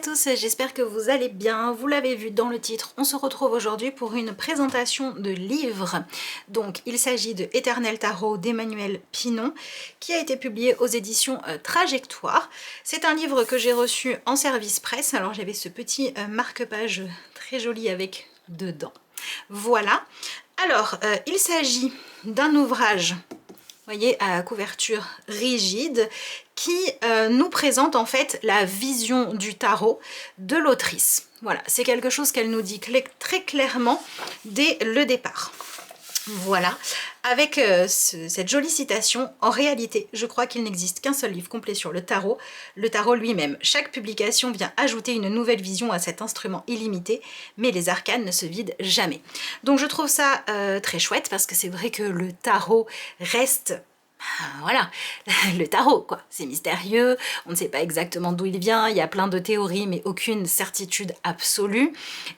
tous, j'espère que vous allez bien. Vous l'avez vu dans le titre, on se retrouve aujourd'hui pour une présentation de livre. Donc il s'agit de Éternel Tarot d'Emmanuel Pinon qui a été publié aux éditions Trajectoire. C'est un livre que j'ai reçu en service presse, alors j'avais ce petit marque-page très joli avec dedans. Voilà. Alors il s'agit d'un ouvrage, vous voyez, à couverture rigide, qui nous présente en fait la vision du tarot de l'autrice. Voilà, c'est quelque chose qu'elle nous dit très clairement dès le départ. Voilà, avec cette jolie citation, en réalité, je crois qu'il n'existe qu'un seul livre complet sur le tarot lui-même. Chaque publication vient ajouter une nouvelle vision à cet instrument illimité, mais les arcanes ne se vident jamais. Donc je trouve ça très chouette, parce que c'est vrai que le tarot reste... Voilà, le tarot quoi, c'est mystérieux, on ne sait pas exactement d'où il vient, il y a plein de théories mais aucune certitude absolue,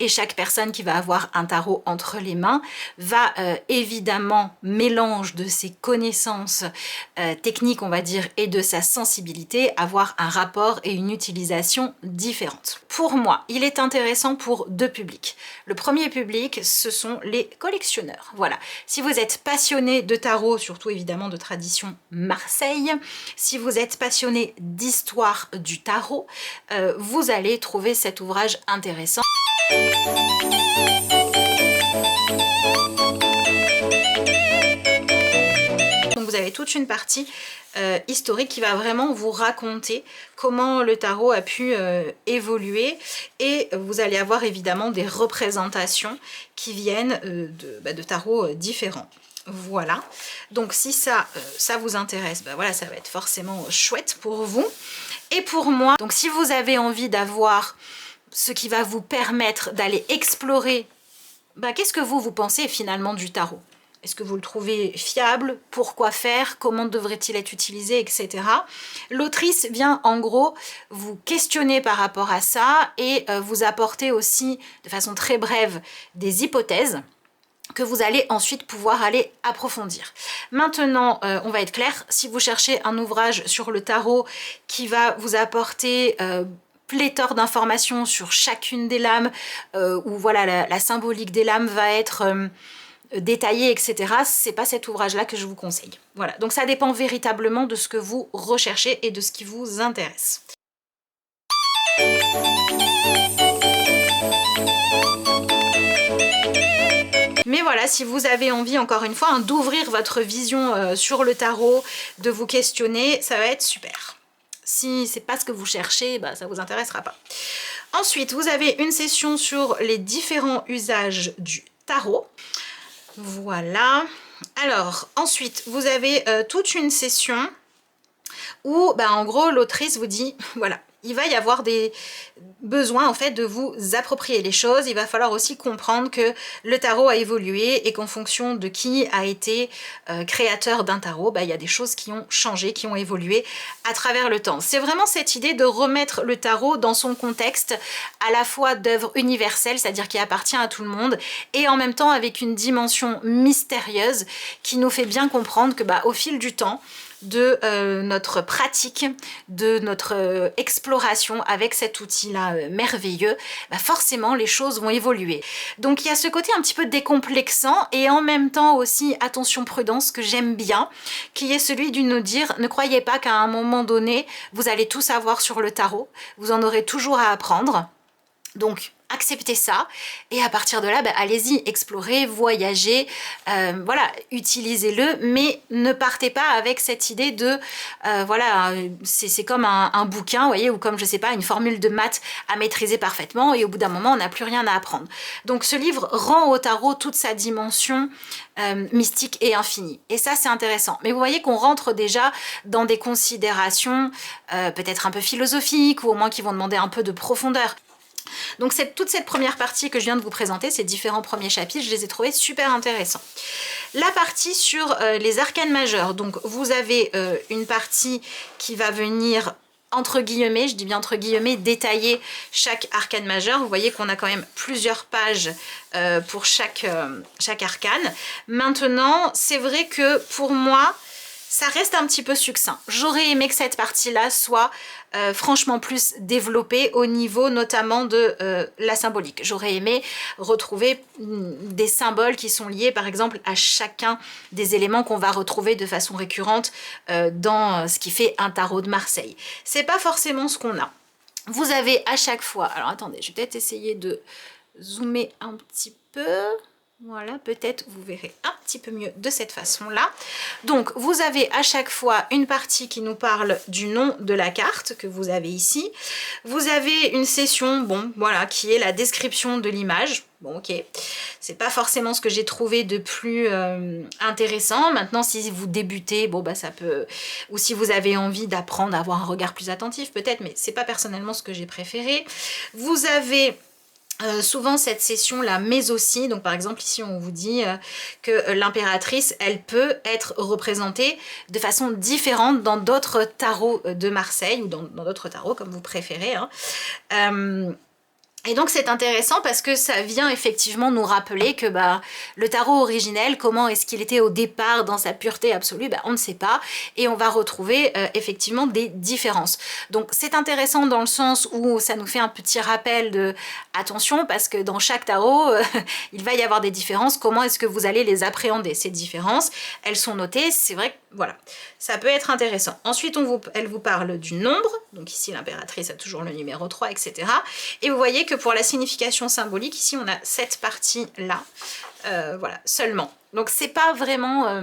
et chaque personne qui va avoir un tarot entre les mains va évidemment, mélange de ses connaissances techniques on va dire et de sa sensibilité, avoir un rapport et une utilisation différente. Pour moi, il est intéressant pour deux publics. Le premier public, ce sont les collectionneurs. Voilà, si vous êtes passionné de tarot, surtout évidemment de tradition Marseille, si vous êtes passionné d'histoire du tarot, vous allez trouver cet ouvrage intéressant. Donc vous avez toute une partie historique qui va vraiment vous raconter comment le tarot a pu évoluer, et vous allez avoir évidemment des représentations qui viennent de tarots différents. Voilà, donc si ça vous intéresse, ben voilà, ça va être forcément chouette pour vous. Et pour moi, donc si vous avez envie d'avoir ce qui va vous permettre d'aller explorer, ben qu'est-ce que vous pensez finalement du tarot? Est-ce que vous le trouvez fiable? Pourquoi faire? Comment devrait-il être utilisé? Etc. L'autrice vient en gros vous questionner par rapport à ça et vous apporter aussi de façon très brève des hypothèses que vous allez ensuite pouvoir aller approfondir. Maintenant, on va être clair, si vous cherchez un ouvrage sur le tarot qui va vous apporter pléthore d'informations sur chacune des lames, où voilà, la symbolique des lames va être détaillée, etc., c'est pas cet ouvrage-là que je vous conseille. Voilà, donc ça dépend véritablement de ce que vous recherchez et de ce qui vous intéresse. Mais voilà, si vous avez envie, encore une fois, d'ouvrir votre vision sur le tarot, de vous questionner, ça va être super. Si c'est pas ce que vous cherchez, bah, ça vous intéressera pas. Ensuite, vous avez une session sur les différents usages du tarot. Voilà. Alors, ensuite, vous avez toute une session où, bah, en gros, l'autrice vous dit, voilà, il va y avoir des besoins en fait de vous approprier les choses. Il va falloir aussi comprendre que le tarot a évolué et qu'en fonction de qui a été créateur d'un tarot, bah, il y a des choses qui ont changé, qui ont évolué à travers le temps. C'est vraiment cette idée de remettre le tarot dans son contexte à la fois d'œuvre universelle, c'est-à-dire qui appartient à tout le monde, et en même temps avec une dimension mystérieuse qui nous fait bien comprendre que bah, au fil du temps, de notre pratique, de notre exploration avec cet outil-là merveilleux, bah forcément les choses vont évoluer. Donc il y a ce côté un petit peu décomplexant et en même temps aussi, attention prudence, que j'aime bien, qui est celui de nous dire, ne croyez pas qu'à un moment donné, vous allez tout savoir sur le tarot, vous en aurez toujours à apprendre. Donc acceptez ça et à partir de là, bah, allez-y, explorez, voyagez, voilà, utilisez-le, mais ne partez pas avec cette idée de, voilà, c'est comme un bouquin, vous voyez, ou comme, je sais pas, une formule de maths à maîtriser parfaitement et au bout d'un moment, on n'a plus rien à apprendre. Donc ce livre rend au tarot toute sa dimension mystique et infinie. Et ça, c'est intéressant. Mais vous voyez qu'on rentre déjà dans des considérations peut-être un peu philosophiques ou au moins qui vont demander un peu de profondeur. Donc toute cette première partie que je viens de vous présenter, ces différents premiers chapitres, je les ai trouvés super intéressants. La partie sur les arcanes majeures, donc vous avez une partie qui va venir entre guillemets, je dis bien entre guillemets, détailler chaque arcane majeur. Vous voyez qu'on a quand même plusieurs pages pour chaque arcane. Maintenant, c'est vrai que pour moi, ça reste un petit peu succinct. J'aurais aimé que cette partie-là soit franchement plus développée au niveau notamment de la symbolique. J'aurais aimé retrouver des symboles qui sont liés par exemple à chacun des éléments qu'on va retrouver de façon récurrente dans ce qui fait un tarot de Marseille. C'est pas forcément ce qu'on a. Vous avez à chaque fois, alors attendez, je vais peut-être essayer de zoomer un petit peu. Voilà, peut-être vous verrez un petit peu mieux de cette façon-là. Donc, vous avez à chaque fois une partie qui nous parle du nom de la carte que vous avez ici. Vous avez une session, bon, voilà, qui est la description de l'image. Bon, ok, c'est pas forcément ce que j'ai trouvé de plus intéressant. Maintenant, si vous débutez, bon, bah ça peut... Ou si vous avez envie d'apprendre à avoir un regard plus attentif, peut-être, mais c'est pas personnellement ce que j'ai préféré. Vous avez... souvent cette session là, mais aussi, donc par exemple ici on vous dit que l'impératrice elle peut être représentée de façon différente dans d'autres tarots de Marseille ou dans d'autres tarots comme vous préférez, hein. Et donc c'est intéressant parce que ça vient effectivement nous rappeler que bah, le tarot originel, comment est-ce qu'il était au départ dans sa pureté absolue, bah, on ne sait pas. Et on va retrouver effectivement des différences. Donc c'est intéressant dans le sens où ça nous fait un petit rappel de attention parce que dans chaque tarot, il va y avoir des différences. Comment est-ce que vous allez les appréhender, ces différences? Elles sont notées, c'est vrai que voilà, ça peut être intéressant. Ensuite, elle vous parle du nombre. Donc ici, l'impératrice a toujours le numéro 3, etc. Et vous voyez que pour la signification symbolique, ici, on a cette partie-là, voilà, seulement. Donc c'est pas vraiment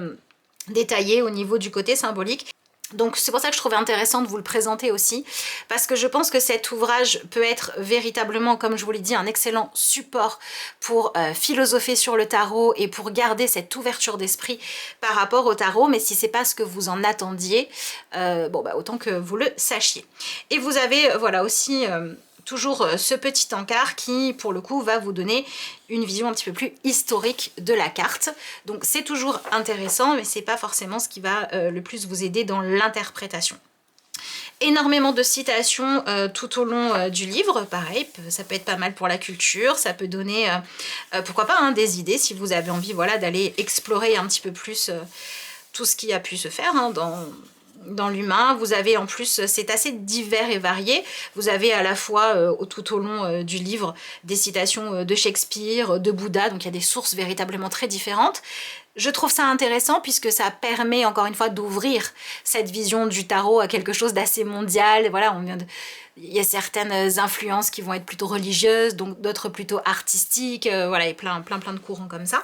détaillé au niveau du côté symbolique. Donc c'est pour ça que je trouvais intéressant de vous le présenter aussi, parce que je pense que cet ouvrage peut être véritablement, comme je vous l'ai dit, un excellent support pour philosopher sur le tarot et pour garder cette ouverture d'esprit par rapport au tarot, mais si c'est pas ce que vous en attendiez, bon bah autant que vous le sachiez. Et vous avez voilà aussi toujours ce petit encart qui pour le coup va vous donner une vision un petit peu plus historique de la carte. Donc c'est toujours intéressant, mais c'est pas forcément ce qui va le plus vous aider dans l'interprétation. Énormément de citations tout au long du livre, pareil, ça peut être pas mal pour la culture, ça peut donner, pourquoi pas, hein, des idées si vous avez envie voilà, d'aller explorer un petit peu plus tout ce qui a pu se faire hein, dans l'humain. Vous avez en plus, c'est assez divers et varié, vous avez à la fois tout au long du livre des citations de Shakespeare, de Bouddha, donc il y a des sources véritablement très différentes. Je trouve ça intéressant puisque ça permet encore une fois d'ouvrir cette vision du tarot à quelque chose d'assez mondial. Voilà, il y a certaines influences qui vont être plutôt religieuses, donc d'autres plutôt artistiques, voilà, et plein de courants comme ça.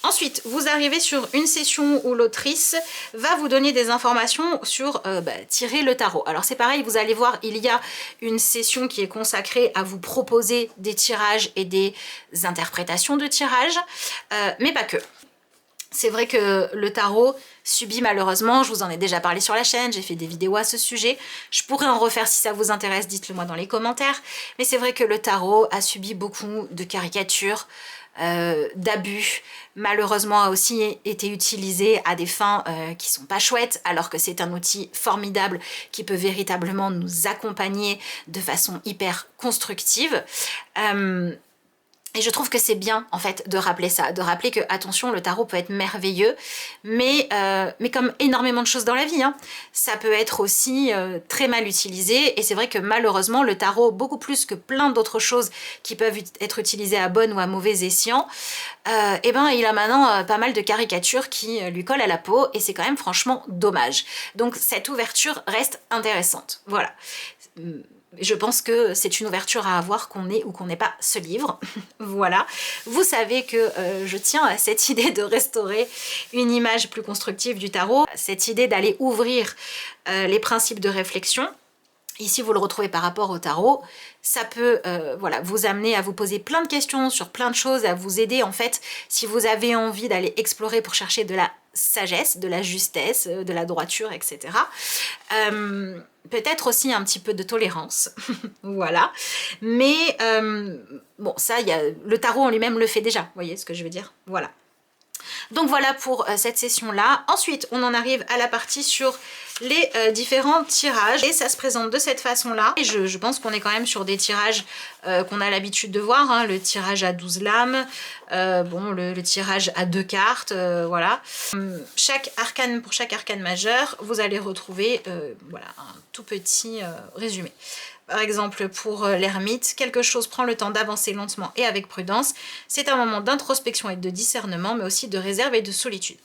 Ensuite, vous arrivez sur une session où l'autrice va vous donner des informations sur tirer le tarot. Alors c'est pareil, vous allez voir, il y a une session qui est consacrée à vous proposer des tirages et des interprétations de tirages, mais pas que. C'est vrai que le tarot subit malheureusement, je vous en ai déjà parlé sur la chaîne, j'ai fait des vidéos à ce sujet, je pourrais en refaire si ça vous intéresse, dites-le moi dans les commentaires, mais c'est vrai que le tarot a subi beaucoup de caricatures, d'abus, malheureusement a aussi été utilisé à des fins qui sont pas chouettes, alors que c'est un outil formidable qui peut véritablement nous accompagner de façon hyper constructive. Et je trouve que c'est bien en fait de rappeler ça, de rappeler que attention, le tarot peut être merveilleux, mais comme énormément de choses dans la vie, hein, ça peut être aussi très mal utilisé. Et c'est vrai que malheureusement le tarot, beaucoup plus que plein d'autres choses qui peuvent être utilisées à bon ou à mauvais escient, et ben il a maintenant pas mal de caricatures qui lui collent à la peau et c'est quand même franchement dommage. Donc cette ouverture reste intéressante, voilà. Je pense que c'est une ouverture à avoir qu'on ait ou qu'on n'ait pas ce livre. Voilà. Vous savez que je tiens à cette idée de restaurer une image plus constructive du tarot, cette idée d'aller ouvrir les principes de réflexion. Ici, vous le retrouvez par rapport au tarot. Ça peut voilà, vous amener à vous poser plein de questions sur plein de choses, à vous aider en fait, si vous avez envie d'aller explorer pour chercher de la sagesse, de la justesse, de la droiture, etc. Peut-être aussi un petit peu de tolérance, voilà. Mais bon, ça, le tarot en lui-même le fait déjà, vous voyez ce que je veux dire? Voilà. Donc voilà pour cette session-là. Ensuite, on en arrive à la partie sur les différents tirages et ça se présente de cette façon-là. Et je pense qu'on est quand même sur des tirages qu'on a l'habitude de voir, hein. Le tirage à 12 lames, bon, le tirage à 2 cartes, voilà. Pour chaque arcane majeur, vous allez retrouver voilà, un tout petit résumé. Par exemple, pour l'ermite, quelque chose prend le temps d'avancer lentement et avec prudence. C'est un moment d'introspection et de discernement, mais aussi de réserve et de solitude.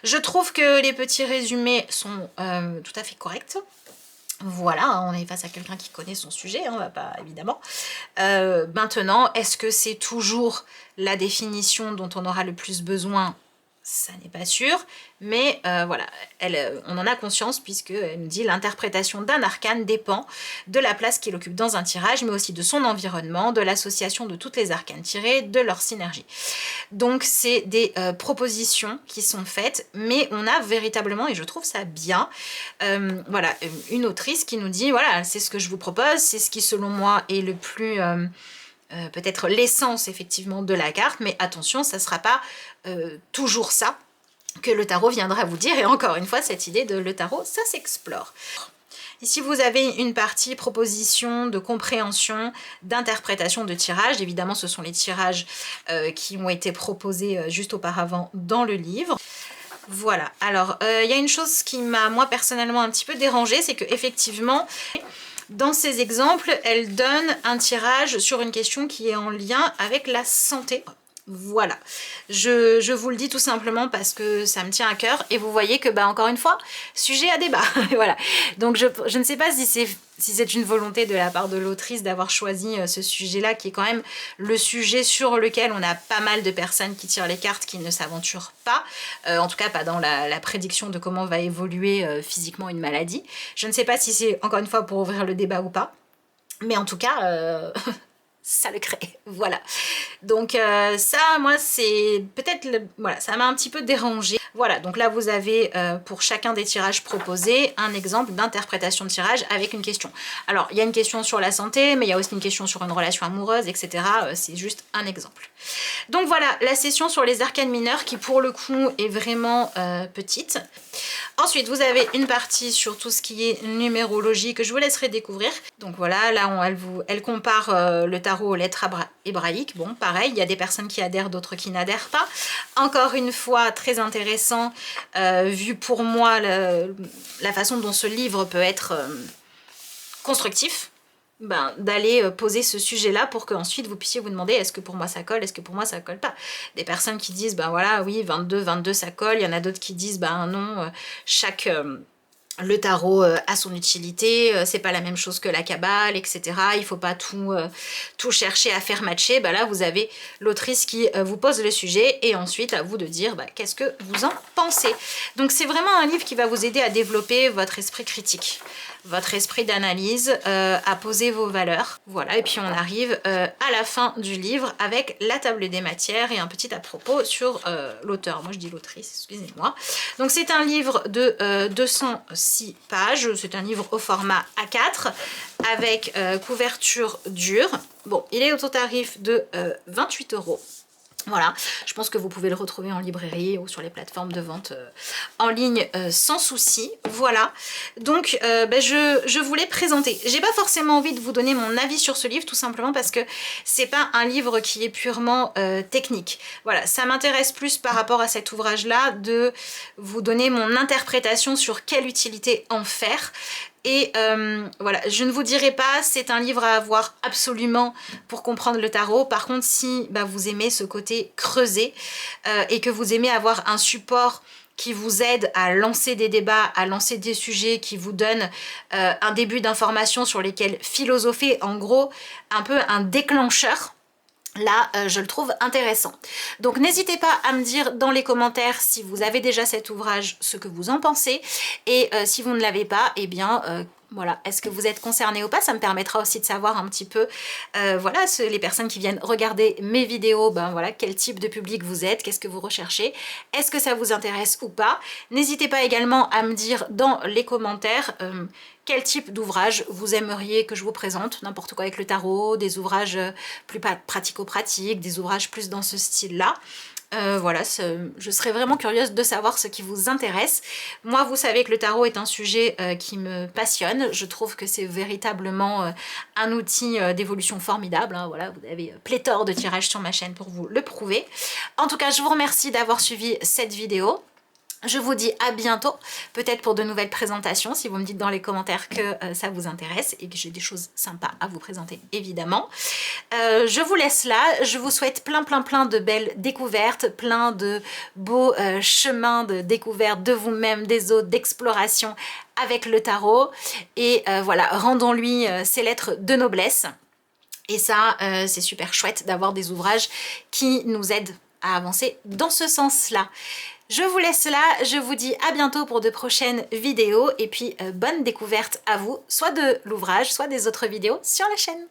Je trouve que les petits résumés sont tout à fait corrects. Voilà, on est face à quelqu'un qui connaît son sujet, hein, on va pas évidemment. Maintenant, est-ce que c'est toujours la définition dont on aura le plus besoin ? Ça n'est pas sûr, mais voilà, on en a conscience puisqu'elle me dit l'interprétation d'un arcane dépend de la place qu'il occupe dans un tirage, mais aussi de son environnement, de l'association de toutes les arcanes tirées, de leur synergie. Donc c'est des propositions qui sont faites, mais on a véritablement, et je trouve ça bien, voilà, une autrice qui nous dit, voilà, c'est ce que je vous propose, c'est ce qui selon moi est le plus... peut-être l'essence effectivement de la carte, mais attention, ça ne sera pas toujours ça que le tarot viendra vous dire, et encore une fois, cette idée de le tarot, ça s'explore. Ici, vous avez une partie proposition de compréhension, d'interprétation, de tirage. Évidemment, ce sont les tirages qui ont été proposés juste auparavant dans le livre. Voilà, alors il y a une chose qui m'a, moi, personnellement un petit peu dérangée, c'est qu'effectivement, dans ces exemples, elle donne un tirage sur une question qui est en lien avec la santé. Voilà, je vous le dis tout simplement parce que ça me tient à cœur et vous voyez que, bah, encore une fois, sujet à débat. Voilà, donc je ne sais pas si c'est une volonté de la part de l'autrice d'avoir choisi ce sujet-là, qui est quand même le sujet sur lequel on a pas mal de personnes qui tirent les cartes qui ne s'aventurent pas, en tout cas pas dans la prédiction de comment va évoluer physiquement une maladie. Je ne sais pas si c'est encore une fois pour ouvrir le débat ou pas, mais en tout cas... ça le crée, voilà. Donc ça, moi, c'est peut-être, voilà, ça m'a un petit peu dérangé. Voilà, donc là, vous avez pour chacun des tirages proposés un exemple d'interprétation de tirage avec une question. Alors, il y a une question sur la santé, mais il y a aussi une question sur une relation amoureuse, etc. C'est juste un exemple. Donc voilà, la session sur les arcanes mineurs qui, pour le coup, est vraiment petite. Ensuite, vous avez une partie sur tout ce qui est numérologie que je vous laisserai découvrir. Donc voilà, là, elle compare le tarot aux lettres hébraïques. Bon, pareil, il y a des personnes qui adhèrent, d'autres qui n'adhèrent pas. Encore une fois, très intéressant, vu pour moi la façon dont ce livre peut être constructif. Ben, d'aller poser ce sujet-là pour qu'ensuite vous puissiez vous demander est-ce que pour moi ça colle, est-ce que pour moi ça colle pas. Des personnes qui disent ben voilà, oui, 22 ça colle, il y en a d'autres qui disent ben non, le tarot a son utilité, c'est pas la même chose que la cabale, etc. Il faut pas tout chercher à faire matcher. Ben là, vous avez l'autrice qui vous pose le sujet et ensuite à vous de dire ben, qu'est-ce que vous en pensez. Donc c'est vraiment un livre qui va vous aider à développer votre esprit critique, votre esprit d'analyse, à poser vos valeurs. Voilà, et puis on arrive à la fin du livre avec la table des matières et un petit à propos sur l'auteur. Moi je dis l'autrice, excusez-moi. Donc c'est un livre de 206 pages, c'est un livre au format A4 avec couverture dure. Bon, il est au tarif de 28 €. Voilà, je pense que vous pouvez le retrouver en librairie ou sur les plateformes de vente en ligne sans souci. Voilà, donc je voulais présenter. J'ai pas forcément envie de vous donner mon avis sur ce livre, tout simplement parce que c'est pas un livre qui est purement technique. Voilà, ça m'intéresse plus par rapport à cet ouvrage-là de vous donner mon interprétation sur quelle utilité en faire. Et voilà, je ne vous dirai pas, c'est un livre à avoir absolument pour comprendre le tarot. Par contre, si vous aimez ce côté creusé et que vous aimez avoir un support qui vous aide à lancer des débats, à lancer des sujets, qui vous donne un début d'information sur lesquels philosopher, en gros, un peu un déclencheur, là, je le trouve intéressant. Donc n'hésitez pas à me dire dans les commentaires si vous avez déjà cet ouvrage, ce que vous en pensez. Et si vous ne l'avez pas, eh bien... voilà, est-ce que vous êtes concerné ou pas? Ça me permettra aussi de savoir un petit peu, voilà, les personnes qui viennent regarder mes vidéos, ben voilà, quel type de public vous êtes, qu'est-ce que vous recherchez, est-ce que ça vous intéresse ou pas? N'hésitez pas également à me dire dans les commentaires quel type d'ouvrage vous aimeriez que je vous présente, n'importe quoi avec le tarot, des ouvrages plus pratico-pratiques, des ouvrages plus dans ce style-là. Voilà, je serais vraiment curieuse de savoir ce qui vous intéresse. Moi, vous savez que le tarot est un sujet qui me passionne. Je trouve que c'est véritablement un outil d'évolution formidable. Hein. Voilà, vous avez pléthore de tirages sur ma chaîne pour vous le prouver. En tout cas, je vous remercie d'avoir suivi cette vidéo. Je vous dis à bientôt, peut-être pour de nouvelles présentations, si vous me dites dans les commentaires que ça vous intéresse et que j'ai des choses sympas à vous présenter, évidemment. Je vous laisse là, je vous souhaite plein de belles découvertes, plein de beaux chemins de découverte de vous-même, des autres, d'exploration avec le tarot. Et voilà, rendons-lui ses lettres de noblesse. Et ça, c'est super chouette d'avoir des ouvrages qui nous aident à avancer dans ce sens-là. Je vous laisse là, je vous dis à bientôt pour de prochaines vidéos et puis bonne découverte à vous, soit de l'ouvrage, soit des autres vidéos sur la chaîne.